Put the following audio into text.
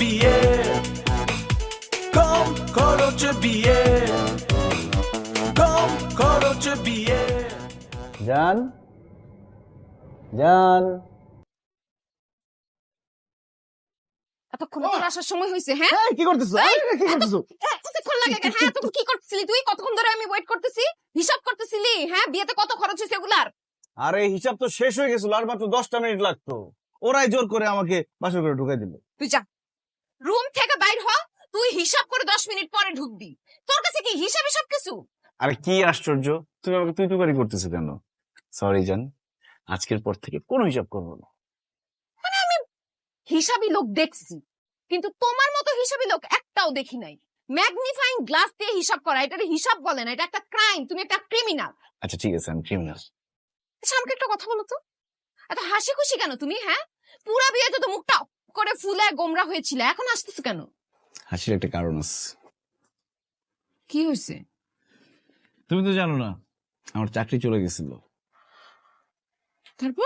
বিয়ে, কম খরচে বিয়ে, কম খরচে বিয়ে। জান জান, এতক্ষণ তোর আসার সময় হয়েছে? হ্যাঁ, এই কি করতেছো? কি করতেছো? এতক্ষণ লাগে কেন? হ্যাঁ, তখন কি করতেছিলি তুই? কতক্ষণ ধরে আমি ওয়েট করতেছি, হিসাব করতেছিলি? হ্যাঁ, বিয়েতে কত খরচ হয়েছে ওগুলার? আরে হিসাব তো শেষ হয়ে গেছিল, আর মাত্র 10টা মিনিট লাগতো। ওরাই জোর করে আমাকে বাসর করে ঢুকাই দিল। তুই যা, রুম থেকে বাইর হ। তুই হিসাব করে 10 মিনিট পরে ঢুকবি। তোর কাছে কি হিসাবে সবকিছু? আরে কি আশ্চর্য, তুমি আমাকে তুই তুকারি করতেছো কেন? সরি জান, আজকের পর থেকে কোনো হিসাব করবো না। হিসাবি লোক দেখছি, কিন্তু তোমার মতো হিসাবি লোক একটাও দেখি নাই। ম্যাগনিফাইং গ্লাস দিয়ে হিসাব করা, এটা হিসাব বলে না, এটা একটা ক্রাইম। তুমি একটা ক্রিমিনাল। আচ্ছা ঠিক আছে, আমি ক্রিমিনাল। আচ্ছা, আমাকে একটা কথা বলো তো, এত হাসি খুশি কেন তুমি? হ্যাঁ, পুরা বিয়েতে তো মুখটা করে ফুলে গোমরা হয়েছিল, এখন আসতেছো কেন? হাসির একটা কারণ আছে। কি হয়েছে? তুমি তো জানো না, আমার চাকরি চলে গেছিল। তারপর?